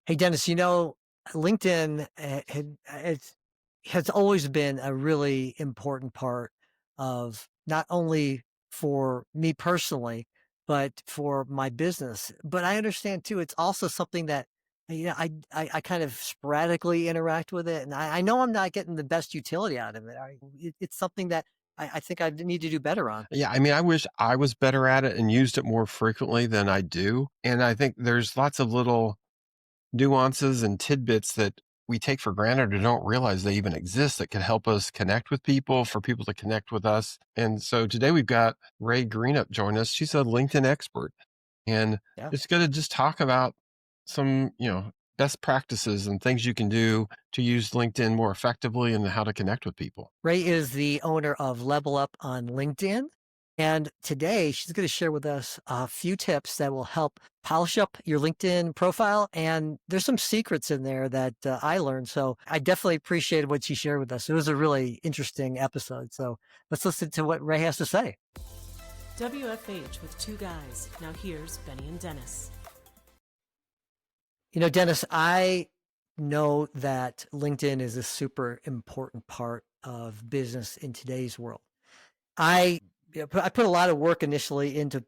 Hey, Dennis, LinkedIn has always been a really important part of not only for me personally, but for my business. But I understand too, it's also something that I kind of sporadically interact with it, and I know I'm not getting the best utility out of it. It's something that I think I need to do better on. Yeah, I mean, I wish I was better at it and used it more frequently than I do. And I think there's lots of little nuances and tidbits that we take for granted or don't realize they even exist that could help us connect with people, for people to connect with us. And so today we've got Rae Greenip join us. She's a LinkedIn expert, and Yeah. it's going to just talk about some, best practices and things you can do to use LinkedIn more effectively and how to connect with people. Ray is the owner of Level Up on LinkedIn. And today she's going to share with us a few tips that will help polish up your LinkedIn profile. And there's some secrets in there that I learned. So I definitely appreciated what she shared with us. It was a really interesting episode. So let's listen to what Ray has to say. WFH with two guys. Now here's Benny and Dennis. Dennis, I know that LinkedIn is a super important part of business in today's world. I put a lot of work initially into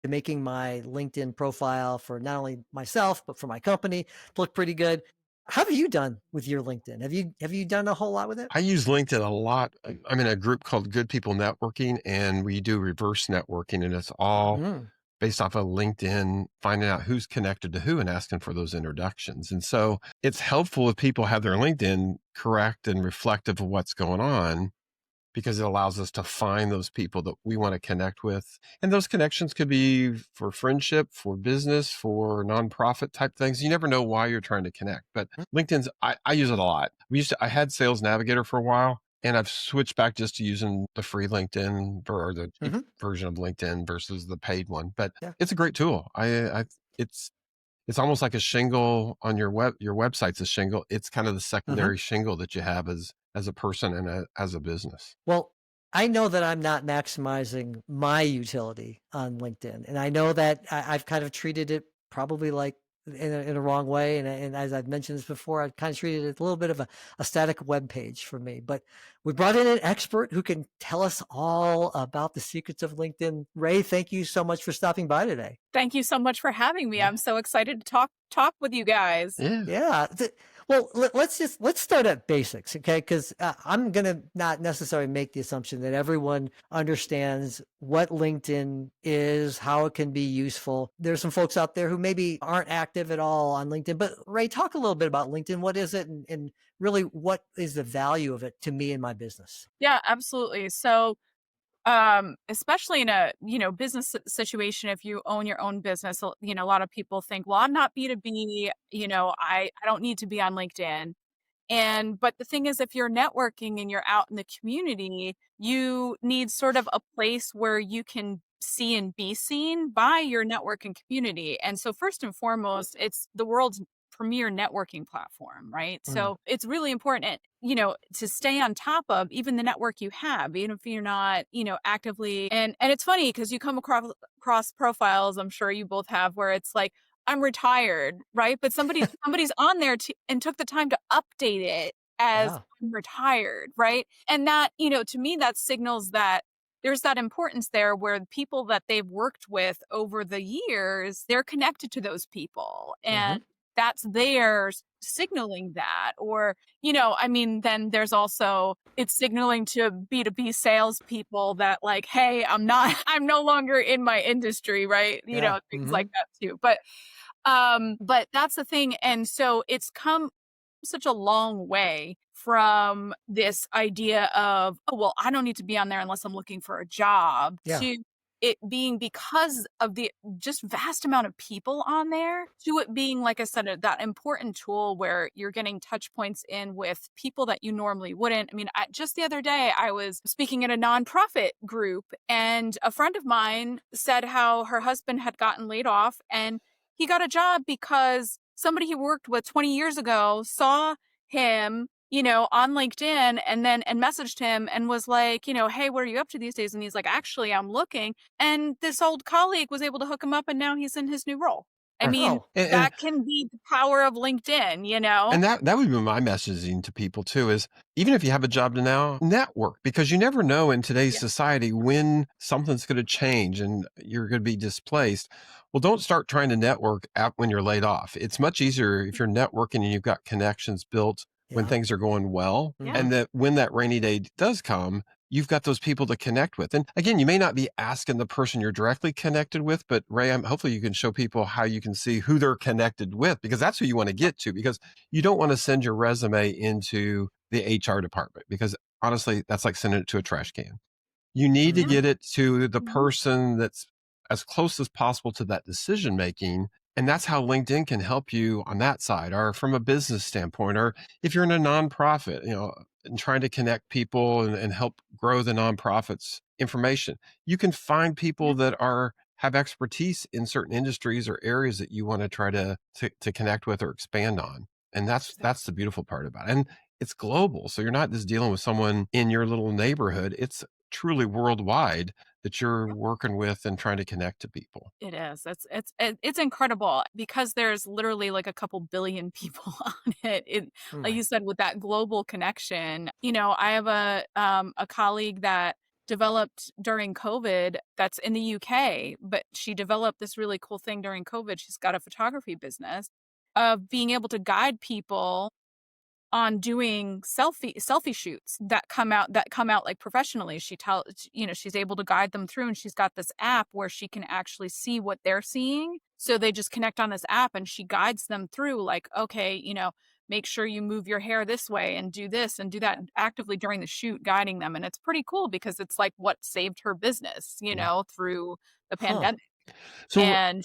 making my LinkedIn profile for not only myself, but for my company to look pretty good. How have you done with your LinkedIn? Have you done a whole lot with it? I use LinkedIn a lot. I'm in a group called Good People Networking, and we do reverse networking, and it's all Mm, based off of LinkedIn, finding out who's connected to who and asking for those introductions. And so it's helpful if people have their LinkedIn correct and reflective of what's going on, because it allows us to find those people that we want to connect with. And those connections could be for friendship, for business, for nonprofit type things. You never know why you're trying to connect, but mm, I use it a lot. I had Sales Navigator for a while, and I've switched back just to using the free LinkedIn or the cheap mhm, version of LinkedIn versus the paid one. But yeah, it's a great tool. It's almost like a shingle on your website's a shingle. It's kind of the mhm. secondary shingle that you have as a person and as a business. Well, I know that I'm not maximizing my utility on LinkedIn, and I know that I've kind of treated it probably like in a wrong way. And as I've mentioned this before, I've kind of treated it a little bit of a static web page for me. But we brought in an expert who can tell us all about the secrets of LinkedIn. Ray, thank you so much for stopping by today. Thank you so much for having me. I'm so excited to talk with you guys. Yeah. Yeah. Well, let's start at basics, okay? Because I'm gonna not necessarily make the assumption that everyone understands what LinkedIn is, how it can be useful. There's some folks out there who maybe aren't active at all on LinkedIn. But Ray, talk a little bit about LinkedIn. What is it, and really, what is the value of it to me and my business? Yeah, absolutely. So, especially in a, business situation, if you own your own business, a lot of people think, well, I'm not B2B, I don't need to be on LinkedIn. But the thing is, if you're networking and you're out in the community, you need sort of a place where you can see and be seen by your networking community. And so first and foremost, it's the world's premier networking platform, right? Mm, So it's really important, to stay on top of even the network you have, even if you're not, actively. And it's funny because you come across profiles, I'm sure you both have, where it's like, I'm retired, right? But somebody's on there and took the time to update it as yeah. I'm retired, right? And that, to me, that signals that there's that importance there where the people that they've worked with over the years, they're connected to those people. Hmm. And that's theirs signaling that. Or, then there's also it's signaling to B2B salespeople that like, hey, I'm no longer in my industry, right? Yeah. Things Hmm. like that too. But that's the thing. And so it's come such a long way from this idea of, oh, well, I don't need to be on there unless I'm looking for a job, Yeah. to it being because of the just vast amount of people on there, to it being, like I said, that important tool where you're getting touch points in with people that you normally wouldn't. I mean, just the other day, I was speaking at a nonprofit group, and a friend of mine said how her husband had gotten laid off, and he got a job because somebody he worked with 20 years ago saw him, on LinkedIn, and messaged him and was like, hey, what are you up to these days? And he's like, actually, I'm looking. And this old colleague was able to hook him up, and now he's in his new role. I mean, Oh, And that can be the power of LinkedIn, you know? And that would be my messaging to people too is even if you have a job to now, network because you never know in today's Yeah. society when something's going to change and you're going to be displaced. Well, don't start trying to network out when you're laid off. It's much easier if you're networking and you've got connections built when yeah. things are going well. Mhm. And that when that rainy day does come, you've got those people to connect with. And again, you may not be asking the person you're directly connected with, but Ray, hopefully you can show people how you can see who they're connected with because that's who you want to get to because you don't want to send your resume into the HR department because honestly, that's like sending it to a trash can. You need to Mhm. get it to the Mhm. person that's as close as possible to that decision making. And that's how LinkedIn can help you on that side or from a business standpoint, or if you're in a nonprofit, and trying to connect people and help grow the nonprofit's information. You can find people that have expertise in certain industries or areas that you want to try to connect with or expand on. And that's the beautiful part about it. And it's global. So you're not just dealing with someone in your little neighborhood. It's truly worldwide that you're working with and trying to connect to people. It is. It's incredible because there's literally like a couple billion people on it. Like Right. you said, with that global connection. I have a colleague that developed during COVID that's in the UK, but she developed this really cool thing during COVID. She's got a photography business of being able to guide people on doing selfie shoots that come out like professionally. She's able to guide them through, and she's got this app where she can actually see what they're seeing. So they just connect on this app and she guides them through like, okay, make sure you move your hair this way and do this and do that, and actively during the shoot guiding them. And it's pretty cool because it's like what saved her business, Yeah. through the Huh. pandemic. So And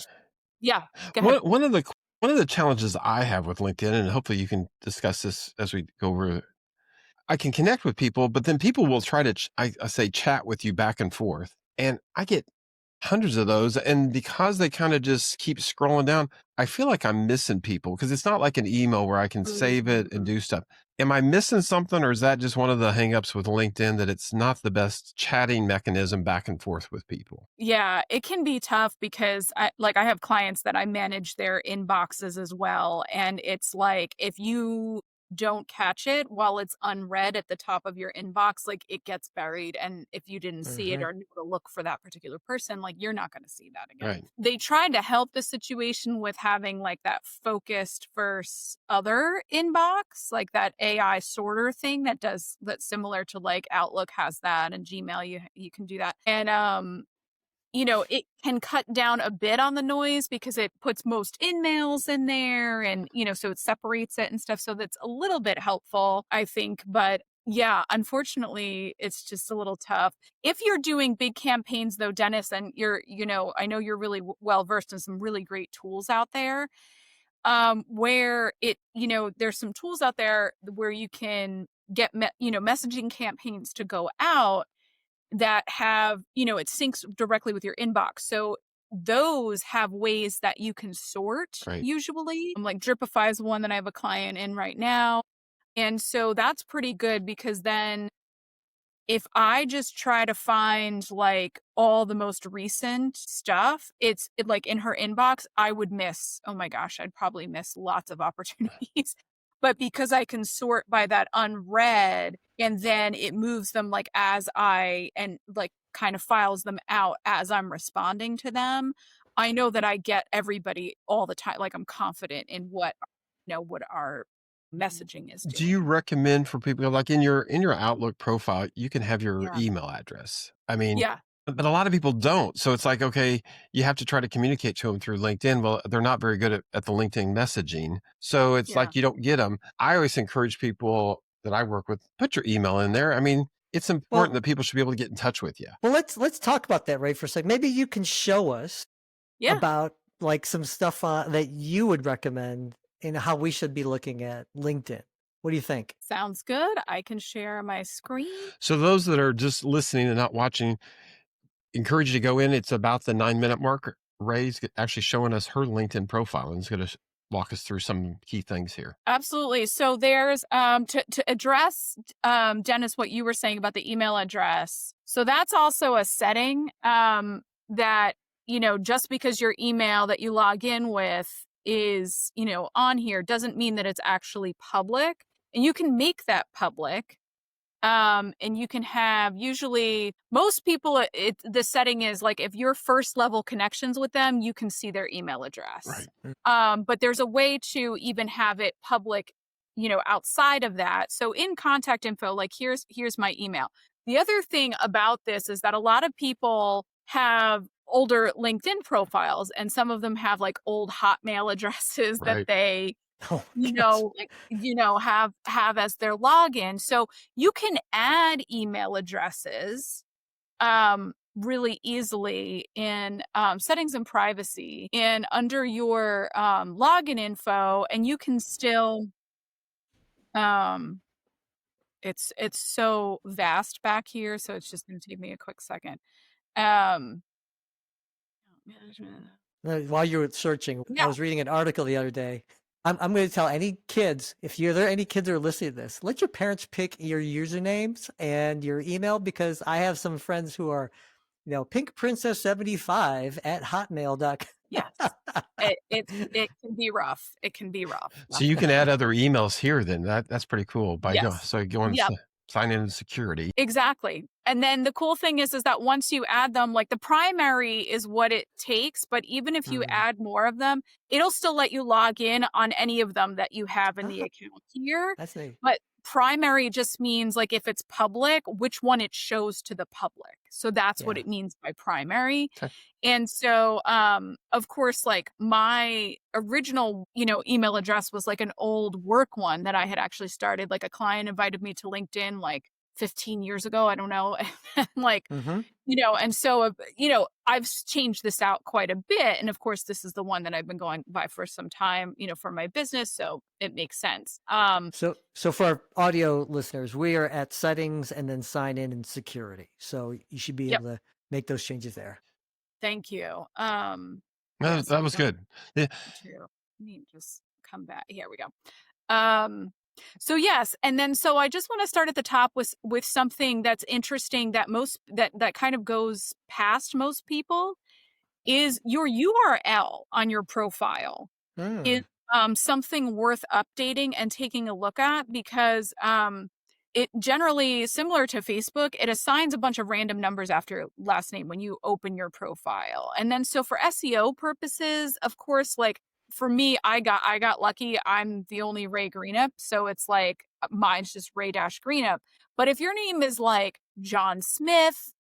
yeah, go ahead. one of the challenges I have with LinkedIn, and hopefully you can discuss this as we go over, I can connect with people, but then people will try to, I say chat with you back and forth. And I get hundreds of those. And because they kind of just keep scrolling down, I feel like I'm missing people because it's not like an email where I can save it and do stuff. Am I missing something, or is that just one of the hangups with LinkedIn that it's not the best chatting mechanism back and forth with people? Yeah, it can be tough because I have clients that I manage their inboxes as well. And it's like if you don't catch it while it's unread at the top of your inbox, like it gets buried. And if you didn't see it Mhm. or knew to look for that particular person, like you're not going to see that again. Right. They tried to help the situation with having like that focused versus other inbox, like that AI sorter thing that's similar to like Outlook has that, and Gmail you can do that. And it can cut down a bit on the noise because it puts most in-mails in there and, so it separates it and stuff. So that's a little bit helpful, I think. But yeah, unfortunately, it's just a little tough. If you're doing big campaigns though, Dennis, and I know you're really well versed in some really great tools out there, where there's some tools out there where you can get, messaging campaigns to go out that have, it syncs directly with your inbox. So those have ways that you can sort Right. usually. Like Dripify is one that I have a client in right now. And so that's pretty good because then if I just try to find like all the most recent stuff, like in her inbox, I would miss, oh my gosh, I'd probably miss lots of opportunities. But because I can sort by that unread and then it moves them like and like kind of files them out as I'm responding to them, I know that I get everybody all the time. Like I'm confident in what our messaging is Do doing. you recommend for people like in your Outlook profile, you can have your Yeah. email address? I mean, Yeah. but a lot of people don't. So it's like, okay, you have to try to communicate to them through LinkedIn. Well, they're not very good at the LinkedIn messaging. So it's Yeah. like you don't get them. I always encourage people that I work with, put your email in there. I mean, it's important Well, that people should be able to get in touch with you. well, let's talk about that, Ray, for a second. Maybe you can show us Yeah. about like some stuff that you would recommend and how we should be looking at LinkedIn. What do you think? Sounds good. I can share my screen. So those that are just listening and not watching, encourage you to go in. It's about the 9-minute mark. Ray's actually showing us her LinkedIn profile and is going to walk us through some key things here. Absolutely. So there's to address Dennis what you were saying about the email address. So that's also a setting that just because your email that you log in with is, on here doesn't mean that it's actually public. And you can make that public. And you can have, usually most people, the setting is like, if you're first level connections with them, you can see their email address. Right. But there's a way to even have it public, outside of that. So in contact info, like here's my email. The other thing about this is that a lot of people have older LinkedIn profiles, and some of them have like old Hotmail addresses that Right. they Oh, gosh. have as their login. So you can add email addresses really easily in settings and privacy and under your login info, and you can still it's so vast back here, so it's just going to take me a quick second. Management. While you were searching, I Yeah. was reading an article the other day. I'm going to tell any kids, if there are any kids that are listening to this, let your parents pick your usernames and your email, because I have some friends who are, pinkprincess75 at hotmail.com. Yes. It can be rough. It can be rough. So you can add other emails here then. That's pretty cool. Yes. So you go and Yep. sign in security. Exactly. And then the cool thing is that once you add them, like the primary is what it takes, but even if you add more of them, it'll still let you log in on any of them that you have in the account here. That's neat. But primary just means like if it's public, which one it shows to the public. So that's what Yeah. it means by primary. Okay. And so, of course, like my original, email address was like an old work one that I had actually started. Like a client invited me to LinkedIn like 15 years ago. I don't know. Like, and so, I've changed this out quite a bit. And of course, this is the one that I've been going by for some time, for my business. So it makes sense. So for our audio listeners, we are at settings and then sign in and security. So you should be Yep. able to make those changes there. Thank you. That was good. Yeah. Let me just come back. Here we go. So yes, and then so I just want to start at the top with something that's interesting that that kind of goes past most people is your URL on your profile is something worth updating and taking a look at, because it generally, similar to Facebook, it assigns a bunch of random numbers after your last name when you open your profile. And then so for SEO purposes, of course, like for me, I got lucky. I'm the only Rae Greenip. So it's like mine's just Rae-Greenip. But if your name is like John Smith,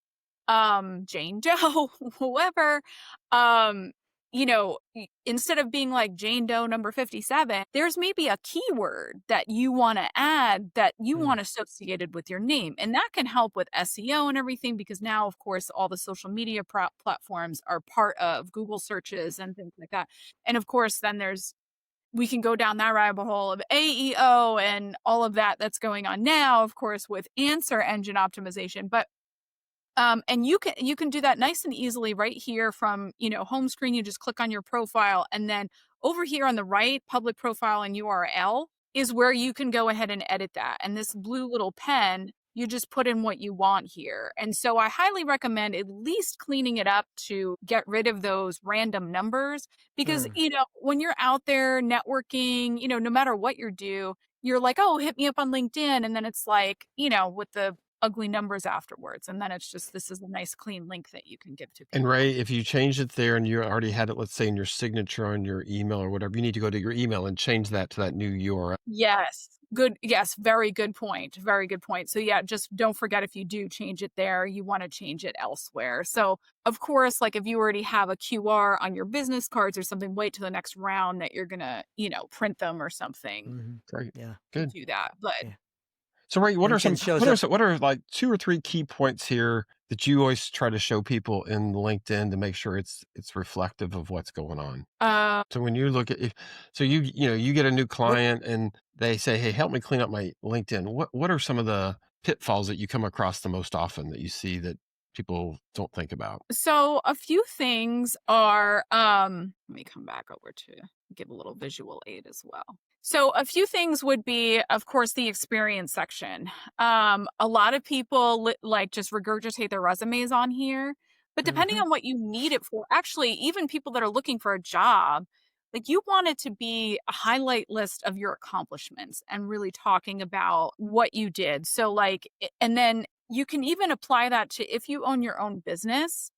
Jane Doe, whoever, instead of being like Jane Doe number 57, there's maybe a keyword that you want to add that you want associated with your name. And that can help with SEO and everything, because now, of course, all the social media platforms are part of Google searches and things like that. And of course, then we can go down that rabbit hole of AEO and all of that's going on now, of course, with answer engine optimization. But and you can do that nice and easily right here from, home screen. You just click on your profile, and then over here on the right, public profile and URL is where you can go ahead and edit that. And this blue little pen, you just put in what you want here. And so I highly recommend at least cleaning it up to get rid of those random numbers, because, when you're out there networking, no matter what you do, you're like, oh, hit me up on LinkedIn. And then it's like, with the ugly numbers afterwards. And then it's just, this is a nice clean link that you can give to people. And Rae, if you change it there and you already had it, let's say in your signature on your email or whatever, you need to go to your email and change that to that new URL. Yes. Good. Yes. Very good point. Very good point. So yeah, just don't forget, if you do change it there, you want to change it elsewhere. So of course, like if you already have a QR on your business cards or something, wait till the next round that you're going to, print them or something. Great. Yeah. Good. Do that. But So Rae, what LinkedIn are like 2 or 3 key points here that you always try to show people in LinkedIn to make sure it's reflective of what's going on? So when you look at you get a new client and they say, hey, help me clean up my LinkedIn. What are some of the pitfalls that you come across the most often that you see that people don't think about? So a few things are, let me come back over to give a little visual aid as well. So a few things would be, of course, the experience section. A lot of people like just regurgitate their resumes on here. But depending on what you need it for, actually, even people that are looking for a job, like you want it to be a highlight list of your accomplishments and really talking about what you did. So like, and then you can even apply that to if you own your own business.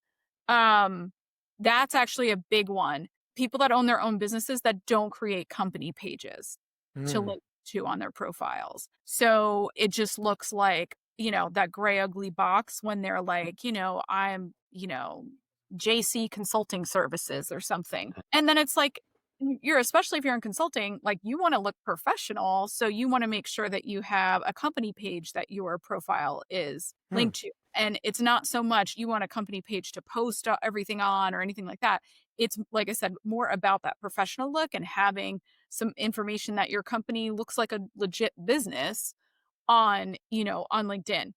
That's actually a big one. People that own their own businesses that don't create company pages to link to on their profiles. So it just looks like, that gray ugly box when they're like, I'm, JC Consulting Services or something. And then it's like, especially if you're in consulting, like you want to look professional. So you want to make sure that you have a company page that your profile is linked to. And it's not so much you want a company page to post everything on or anything like that. It's, like I said, more about that professional look and having some information that your company looks like a legit business on, on LinkedIn.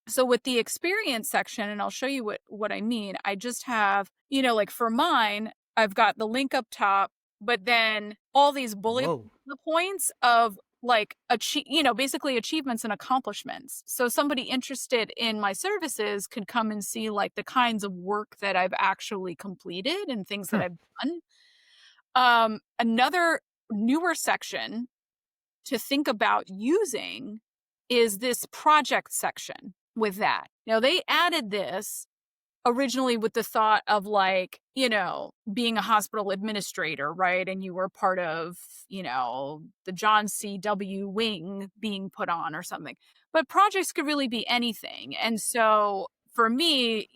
So with the experience section, and I'll show you what I mean, I just have, like for mine, I've got the link up top, but then all these bullet points of like, basically achievements and accomplishments. So somebody interested in my services could come and see like the kinds of work that I've actually completed and things that I've done. Another newer section to think about using is this project section with that. Now they added this originally with the thought of like, being a hospital administrator, right? And you were part of, the John C.W. wing being put on or something. But projects could really be anything. And so for me,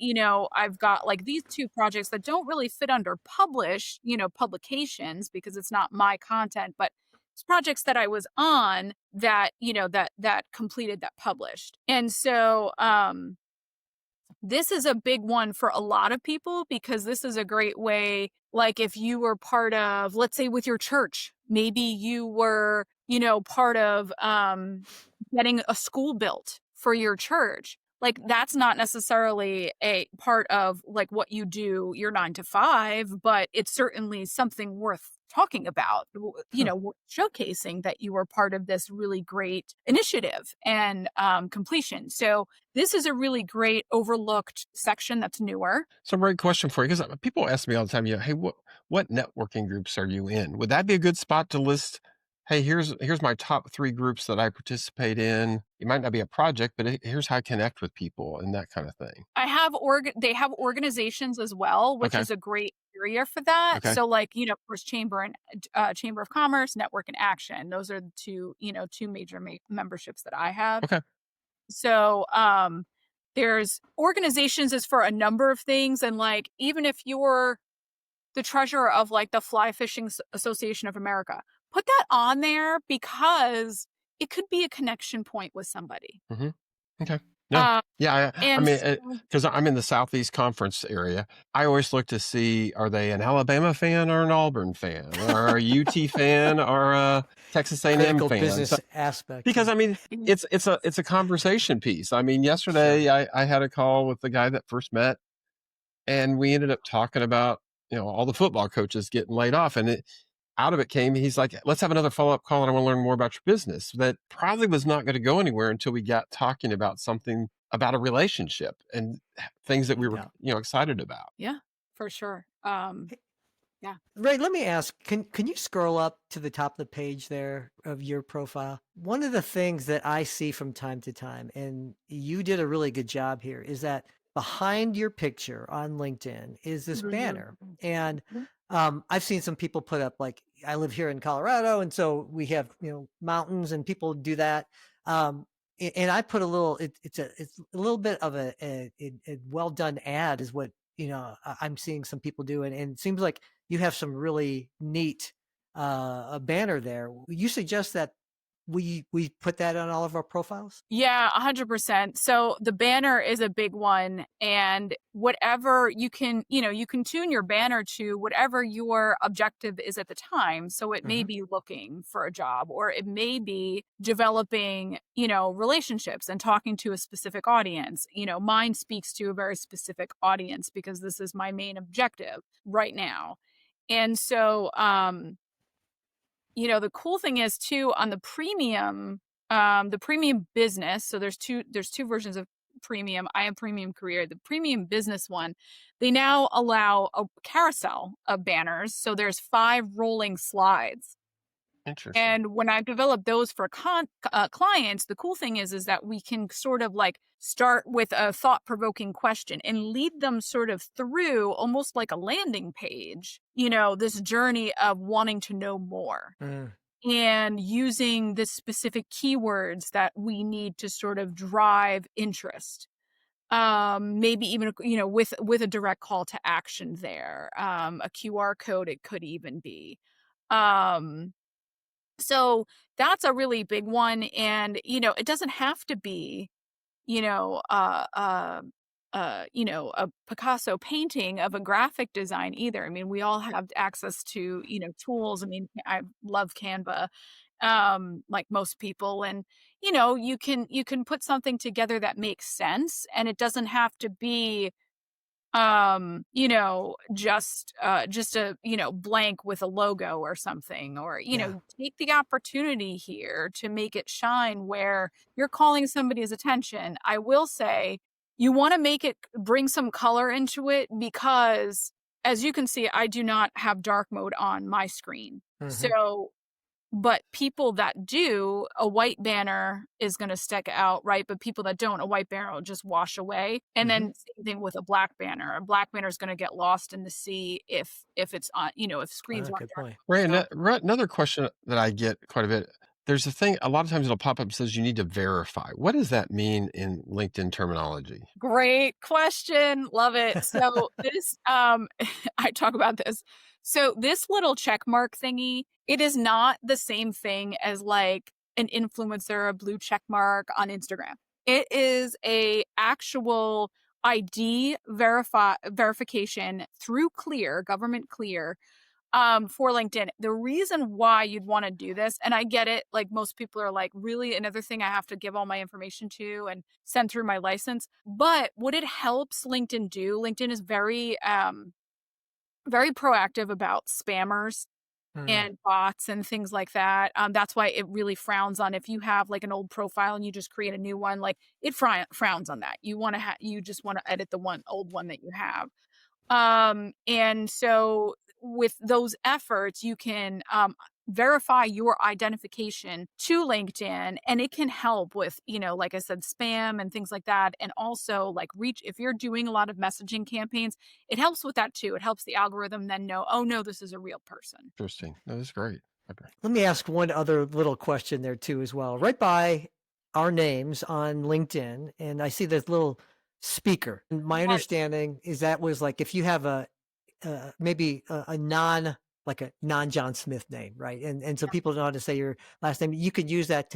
I've got like these two projects that don't really fit under publications because it's not my content, but it's projects that I was on that, that completed, that published. And so, this is a big one for a lot of people because this is a great way, like if you were part of, let's say with your church, maybe you were, part of getting a school built for your church. Like that's not necessarily a part of like what you do your 9 to 5, but it's certainly something worth talking about, showcasing that you were part of this really great initiative and completion. So this is a really great overlooked section that's newer. So, great question for you, because people ask me all the time, hey, what networking groups are you in? Would that be a good spot to list? Hey, here's my top 3 groups that I participate in. It might not be a project, but here's how I connect with people and that kind of thing. They have organizations as well, which is a great area for that. Okay. So like, of course, Chamber of Commerce, Network and Action. Those are the two major memberships that I have. Okay. So, there's organizations is for a number of things. And like, even if you're the treasurer of like the Fly Fishing Association of America, put that on there because it could be a connection point with somebody. Okay. No. I mean, so, because I'm in the Southeast Conference area, I always look to see, are they an Alabama fan or an Auburn fan or a UT fan or a Texas A&M critical fan? business aspect. Because I mean, it's a conversation piece. I mean, yesterday I had a call with the guy that first met, and we ended up talking about all the football coaches getting laid off, and out of it came, he's like, let's have another follow-up call and I want to learn more about your business. That probably was not going to go anywhere until we got talking about something about a relationship and things that we were, excited about. Yeah, for sure. Yeah. Rae, let me ask, can you scroll up to the top of the page there of your profile? One of the things that I see from time to time, and you did a really good job here, is that behind your picture on LinkedIn is this banner. And I've seen some people put up, like, I live here in Colorado, and so we have, mountains, and people do that. And I put a little, it's a little bit of a well done ad is what, I'm seeing some people do. And it seems like you have some really neat a banner there. You suggest that we put that on all of our profiles? Yeah, 100%. So the banner is a big one, and whatever you can tune your banner to whatever your objective is at the time. So it may be looking for a job, or it may be developing, relationships and talking to a specific audience. Mine speaks to a very specific audience because this is my main objective right now. And so, the cool thing is too, on the premium business. So there's two versions of premium. I have premium career. The premium business one, they now allow a carousel of banners. So there's 5 rolling slides. Interesting. And when I've developed those for clients, the cool thing is that we can sort of like start with a thought-provoking question and lead them sort of through almost like a landing page, this journey of wanting to know more and using the specific keywords that we need to sort of drive interest. Maybe even, with a direct call to action there, a QR code, it could even be. So that's a really big one. And, it doesn't have to be, a Picasso painting of a graphic design either. I mean, we all have access to, tools. I mean, I love Canva, like most people. And, you can put something together that makes sense, and it doesn't have to be just a, blank with a logo or something, or, Yeah. take the opportunity here to make it shine where you're calling somebody's attention. I will say you want to bring some color into it, because as you can see, I do not have dark mode on my screen. So, but people that do, a white banner is going to stick out, right? But people that don't, a white banner will just wash away. And then same thing with a black banner. A black banner is going to get lost in the sea if it's on, if screens aren't Good dark. point. Ray, another question that I get quite a bit. There's a thing, a lot of times it'll pop up and says you need to verify. What does that mean in LinkedIn terminology? Great question. Love it. So this, I talk about this. So this little check mark thingy, it is not the same thing as like an influencer, a blue check mark on Instagram. It is a actual ID verification through Clear, government Clear, for LinkedIn. The reason why you'd want to do this, and I get it, like most people are like, really another thing I have to give all my information to and send through my license. But what it helps LinkedIn do, LinkedIn is very, very proactive about spammers and bots and things like that. That's why it really frowns on if you have like an old profile and you just create a new one, like it frowns on that. You just want to edit the old one that you have. And so with those efforts, you can verify your identification to LinkedIn, and it can help with, like I said, spam and things like that. And also like reach, if you're doing a lot of messaging campaigns, it helps with that too. It helps the algorithm then know, oh no, this is a real person. Interesting. That is great. Okay. Let me ask one other little question there too as well. Right by our names on LinkedIn, and I see this little speaker. And my understanding is that was like if you have maybe a non John Smith name, right? And so people know how to say your last name. You could use that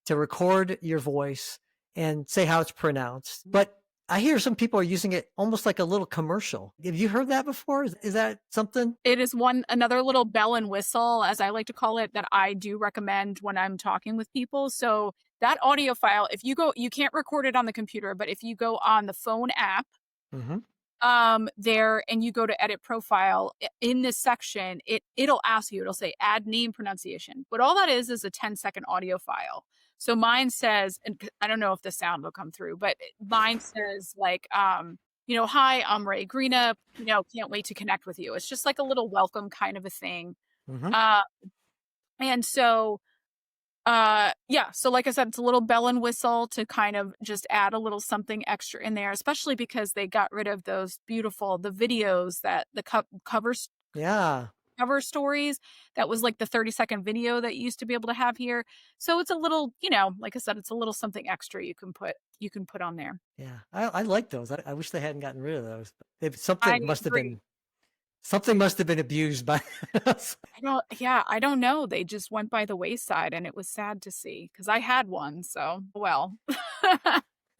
to record your voice and say how it's pronounced. But I hear some people are using it almost like a little commercial. Have you heard that before? Is that something? It is another little bell and whistle, as I like to call it, that I do recommend when I'm talking with people. So that audio file, if you go, you can't record it on the computer, but if you go on the phone app, there, and you go to edit profile in this section, it'll ask you, it'll say add name pronunciation, but all that is a 10-second audio file. So mine says, and I don't know if the sound will come through, but mine says like, hi, I'm Rae Greenip, can't wait to connect with you. It's just like a little welcome kind of a thing. And so, so like I said, it's a little bell and whistle to kind of just add a little something extra in there, especially because they got rid of those the videos that the covers. Cover stories. That was like the 30-second video that you used to be able to have here. So it's a little, like I said, it's a little something extra you can put on there. Yeah. I like those. I wish they hadn't gotten rid of those. I Something must have been abused by us. I don't know. They just went by the wayside, and it was sad to see because I had one. So, well.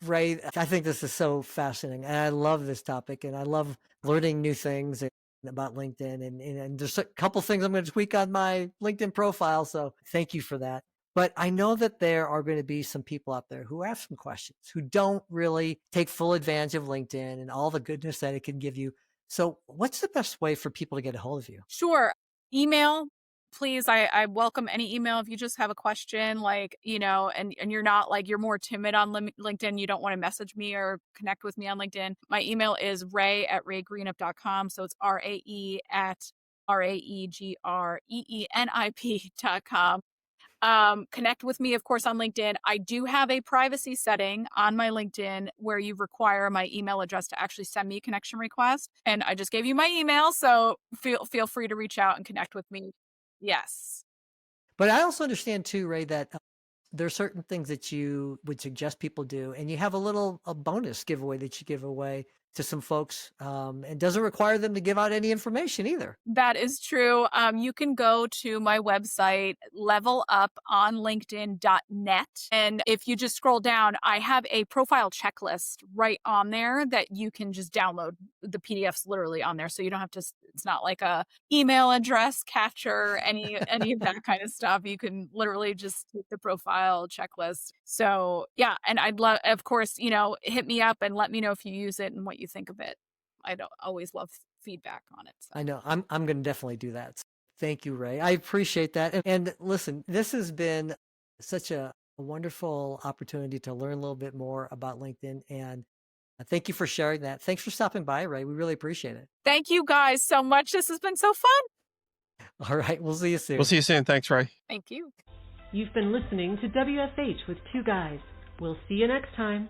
Rae, I think this is so fascinating, and I love this topic, and I love learning new things about LinkedIn, and there's a couple things I'm going to tweak on my LinkedIn profile. So thank you for that. But I know that there are going to be some people out there who have some questions, who don't really take full advantage of LinkedIn and all the goodness that it can give you. So what's the best way for people to get a hold of you? Sure. Email please, I welcome any email if you just have a question, like, and you're not like, you're more timid on LinkedIn, you don't want to message me or connect with me on LinkedIn. My email is rae@raegreenip.com. So it's RAE at RAEGREENIP.com. Connect with me, of course, on LinkedIn. I do have a privacy setting on my LinkedIn where you require my email address to actually send me a connection request. And I just gave you my email, so feel free to reach out and connect with me. Yes. But I also understand too, Ray, that there are certain things that you would suggest people do, and you have a bonus giveaway that you give away to some folks, and doesn't require them to give out any information either. That is true. You can go to my website, leveluponlinkedin.net. And if you just scroll down, I have a profile checklist right on there that you can just download. The PDF's literally on there. So you don't have to, it's not like a email address catcher, any of that kind of stuff. You can literally just take the profile checklist. So yeah. And I'd love, of course, hit me up and let me know if you use it and what you think of it. I don't always love feedback on it. So. I know I'm going to definitely do that. Thank you, Ray. I appreciate that. And listen, this has been such a wonderful opportunity to learn a little bit more about LinkedIn. And thank you for sharing that. Thanks for stopping by, Ray. We really appreciate it. Thank you guys so much. This has been so fun. All right. We'll see you soon. We'll see you soon. Thanks, Ray. Thank you. You've been listening to WFH with Two Guys. We'll see you next time.